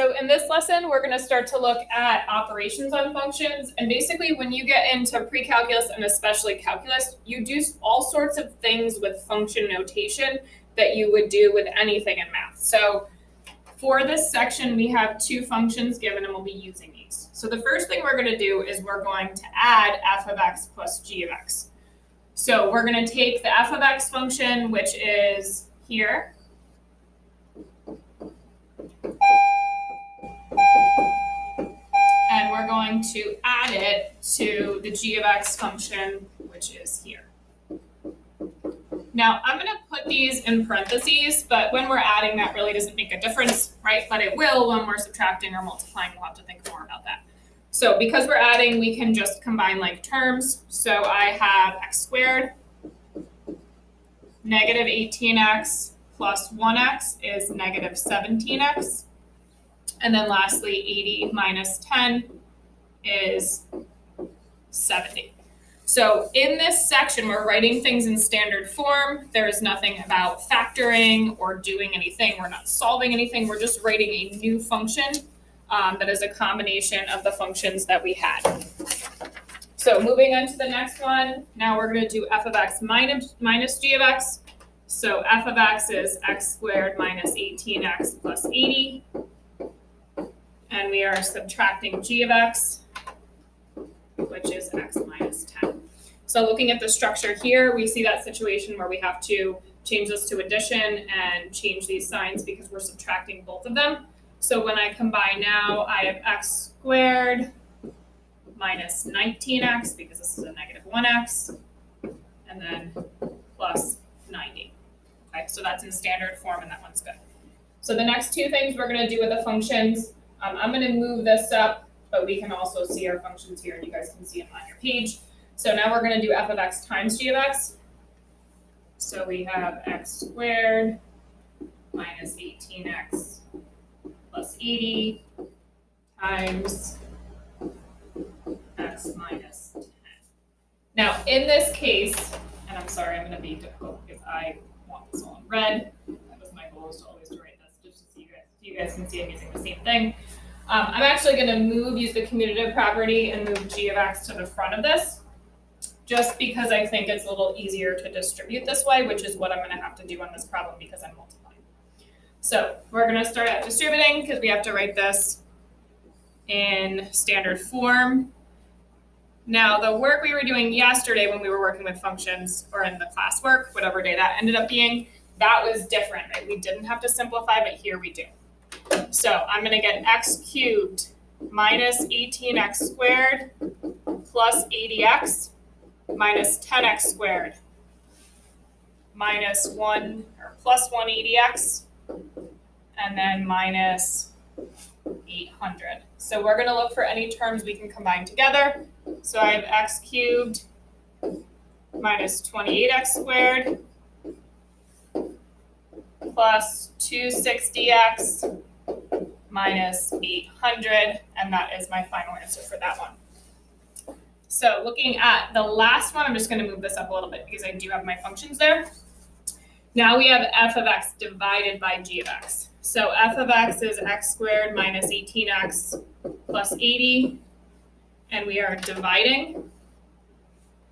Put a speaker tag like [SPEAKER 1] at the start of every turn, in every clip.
[SPEAKER 1] So in this lesson, we're going to start to look at operations on functions. And basically, when you get into pre-calculus and especially calculus, you do all sorts of things with function notation that you would do with anything in math. So for this section, we have two functions given, and we'll be using these. So the first thing we're going to do is we're going to add f of x plus g of x. So we're going to take the f of x function, which is here, and we're going to add it to the g of x function, which is here. Now, I'm going to put these in parentheses, but when we're adding, that really doesn't make a difference, right? But it will when we're subtracting or multiplying. We'll have to think more about that. So because we're adding, we can just combine like terms. So I have x squared, negative 18x plus 1x is negative 17x. And then lastly, 80 minus 10 is 70. So in this section, we're writing things in standard form. There is nothing about factoring or doing anything. We're not solving anything. We're just writing a new function that is a combination of the functions that we had. So moving on to the next one, now we're going to do f of x minus g of x. So f of x is x squared minus 18x plus 80. And we are subtracting g of x, which is x minus 10. So looking at the structure here, we see that situation where we have to change this to addition and change these signs because we're subtracting both of them. So when I combine now, I have x squared minus 19x, because this is a negative 1x, and then plus 90. Okay, so that's in standard form, and that one's good. So the next two things we're going to do with the functions, I'm going to move this up, but we can also see our functions here, and you guys can see them on your page. So now we're going to do f of x times g of x. So we have x squared minus 18x plus 80 times x minus 10. Now, in this case, and I'm sorry, I'm going to be difficult because I want this all in red. That was my goal, is to always to write this just to see you guys can see I'm using the same thing. I'm actually going to use the commutative property and move g of x to the front of this, just because I think it's a little easier to distribute this way, which is what I'm going to have to do on this problem because I'm multiplying. So we're going to start out distributing because we have to write this in standard form. Now, the work we were doing yesterday when we were working with functions, or in the classwork, whatever day that ended up being, that was different, right? We didn't have to simplify, but here we do. So I'm going to get x cubed minus 18x squared plus 80x minus 10x squared minus 1 or plus 180x and then minus 800. So we're going to look for any terms we can combine together. So I have x cubed minus 28x squared plus 260x minus 800, and that is my final answer for that one. So looking at the last one, I'm just going to move this up a little bit because I do have my functions there. Now we have f of x divided by g of x. So f of x is x squared minus 18x plus 80, and we are dividing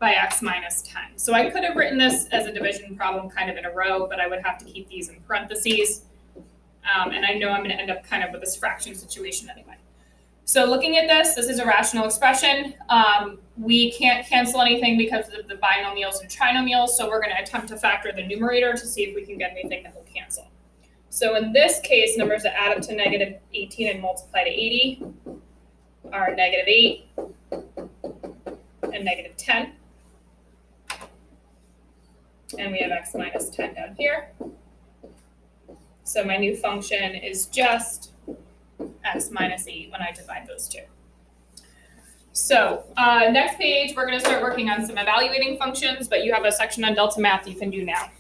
[SPEAKER 1] by x minus 10. So I could have written this as a division problem kind of in a row, but I would have to keep these in parentheses. And I know I'm going to end up kind of with this fraction situation anyway. So looking at this is a rational expression. We can't cancel anything because of the binomials and trinomials, so we're going to attempt to factor the numerator to see if we can get anything that will cancel. So in this case, numbers that add up to negative 18 and multiply to 80 are negative 8 and negative 10. And we have x minus 10 down here. So my new function is just x minus 8 when I divide those two. So next page, we're going to start working on some evaluating functions, but you have a section on delta math you can do now.